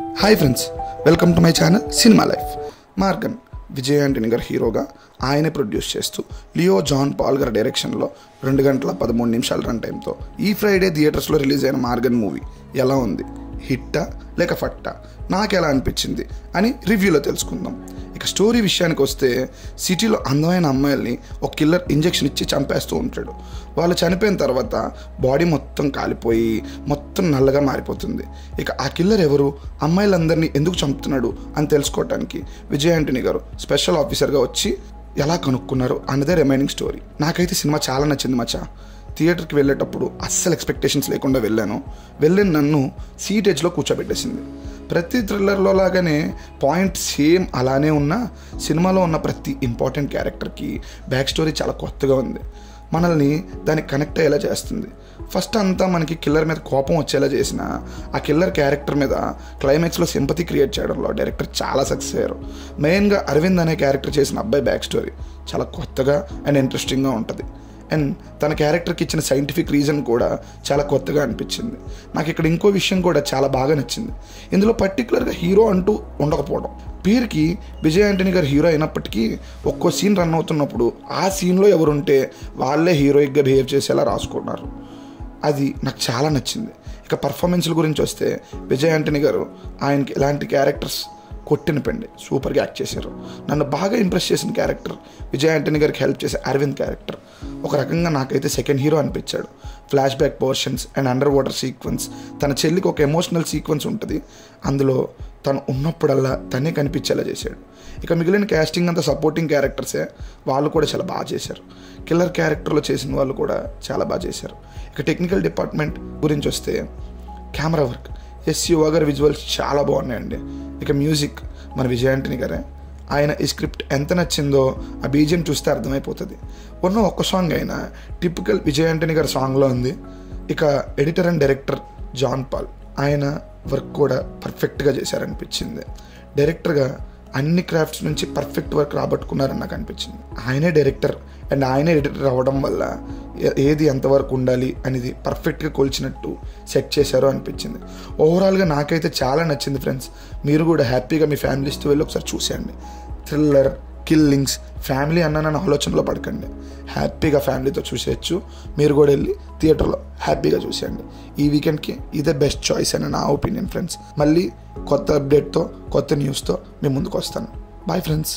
Hi friends, welcome to my channel cinema life. Maargan Vijay Antony గారు హీరోగా ఆయనే ప్రొడ్యూస్ చేస్తూ లియో జాన్ పాల్ గారి డైరెక్షన్లో 2 గంటల 13 నిమిషాల రన్ టైంతో ఈ ఫ్రైడే థియేటర్స్లో రిలీజ్ అయిన మార్గన్ మూవీ ఎలా ఉంది, హిట్టా లేక ఫట్టా, నాకు ఎలా అనిపించింది అని రివ్యూలో తెలుసుకుందాం. ఇక స్టోరీ విషయానికి వస్తే, సిటీలో అందమైన అమ్మాయిల్ని ఒక కిల్లర్ ఇంజెక్షన్ ఇచ్చి చంపేస్తూ ఉంటాడు. వాళ్ళు చనిపోయిన తర్వాత బాడీ మొత్తం కాలిపోయి మొత్తం నల్లగా మారిపోతుంది. ఇక ఆ కిల్లర్ ఎవరు, అమ్మాయిలందరినీ ఎందుకు చంపుతున్నాడు అని తెలుసుకోవటానికి విజయ్ ఆంటనీ గారు స్పెషల్ ఆఫీసర్గా వచ్చి ఎలా కనుక్కున్నారు అన్నదే రిమైనింగ్ స్టోరీ. నాకైతే సినిమా చాలా నచ్చింది మచ్చా. థియేటర్కి వెళ్ళేటప్పుడు అస్సలు ఎక్స్పెక్టేషన్స్ లేకుండా వెళ్ళిన నన్ను సీట్ ఎడ్జ్లో కూర్చోబెట్టేసింది. ప్రతి థ్రిల్లర్లో లాగానే పాయింట్ సేమ్ అలానే ఉన్న సినిమాలో ఉన్న ప్రతి ఇంపార్టెంట్ క్యారెక్టర్కి బ్యాక్ స్టోరీ చాలా కొత్తగా ఉంది. మనల్ని దానికి కనెక్ట్ అయ్యేలా చేస్తుంది. ఫస్ట్ అంతా మనకి కిల్లర్ మీద కోపం వచ్చేలా చేసిన ఆ కిల్లర్ క్యారెక్టర్ మీద క్లైమాక్స్లో సింపతి క్రియేట్ చేయడంలో డైరెక్టర్ చాలా సక్సెస్ అయ్యారు. మెయిన్గా అరవింద్ అనే క్యారెక్టర్ చేసిన అబ్బాయి బ్యాక్ స్టోరీ చాలా కొత్తగా అండ్ ఇంట్రెస్టింగ్గా ఉంటుంది. అండ్ తన క్యారెక్టర్కి ఇచ్చిన సైంటిఫిక్ రీజన్ కూడా చాలా కొత్తగా అనిపించింది. నాకు ఇక్కడ ఇంకో విషయం కూడా చాలా బాగా నచ్చింది. ఇందులో పర్టికులర్గా హీరో అంటూ ఉండకపోవడం. పేరుకి విజయ్ ఆంటనీ గారు హీరో అయినప్పటికీ ఒక్కో సీన్ రన్ అవుతున్నప్పుడు ఆ సీన్లో ఎవరుంటే వాళ్ళే హీరోయిక్గా బిహేవ్ చేసేలా రాసుకున్నారు. అది నాకు చాలా నచ్చింది. ఇక పర్ఫార్మెన్స్ల గురించి వస్తే, విజయ్ ఆంటనీ గారు ఆయనకి ఎలాంటి క్యారెక్టర్స్ కొట్టిన పెండి సూపర్గా యాక్ట్ చేశారు. నన్ను బాగా ఇంప్రెస్ చేసిన క్యారెక్టర్ విజయ్ ఆంటనీ గారికి హెల్ప్ చేసే అరవింద్ క్యారెక్టర్. ఒక రకంగా నాకైతే సెకండ్ హీరో అనిపించాడు. Flashback portions and underwater sequence, తన చెల్లికి ఒక ఎమోషనల్ సీక్వెన్స్ ఉంటుంది. అందులో తను ఉన్నప్పుడల్లా తనే కనిపించేలా చేశాడు. ఇక మిగిలిన క్యాస్టింగ్ అంతా సపోర్టింగ్ క్యారెక్టర్సే, వాళ్ళు కూడా చాలా బాగా చేశారు. కిల్లర్ క్యారెక్టర్లో చేసిన వాళ్ళు కూడా చాలా బాగా చేశారు. ఇక టెక్నికల్ డిపార్ట్మెంట్ గురించి వస్తే, కెమెరా వర్క్, యువ గారి విజువల్స్ చాలా బాగున్నాయండి. ఇక మ్యూజిక్ మన విజయ్ ఆంటనీ గారే. ఆయన ఈ స్క్రిప్ట్ ఎంత నచ్చిందో ఆ బీజిఎం చూస్తే అర్థమైపోతుంది. ఉన్న ఒక్క సాంగ్ అయినా టిపికల్ విజయ్ ఆంటనీ గారి సాంగ్లో ఉంది. ఇక editor and director John Paul, ఆయన వర్క్ కూడా పర్ఫెక్ట్గా చేశారనిపించింది. డైరెక్టర్గా అన్ని క్రాఫ్ట్స్ నుంచి పర్ఫెక్ట్ వర్క్ రాబట్టుకున్నారని నాకు అనిపించింది. ఆయనే డైరెక్టర్ అండ్ ఆయనే ఎడిటర్ అవ్వడం వల్ల ఏది ఎంతవరకు ఉండాలి అనేది పర్ఫెక్ట్గా కొలిచినట్టు సెట్ చేశారో అనిపించింది. ఓవరాల్గా నాకైతే చాలా నచ్చింది ఫ్రెండ్స్. మీరు కూడా హ్యాపీగా మీ ఫ్యామిలీస్తో వెళ్ళి ఒకసారి చూసేయండి. థ్రిల్లర్, కిల్లింగ్స్, ఫ్యామిలీ అన్న ఆలోచనలో పడకండి. హ్యాపీగా ఫ్యామిలీతో చూసేయచ్చు. మీరు కూడా వెళ్ళి థియేటర్లో హ్యాపీగా చూసేయండి. ఈ వీకెండ్కి ఇదే బెస్ట్ చాయిస్ అని నా ఒపీనియన్ ఫ్రెండ్స్. మళ్ళీ కొత్త అప్డేట్తో, కొత్త న్యూస్తో మీ ముందుకు వస్తాను. Bye friends.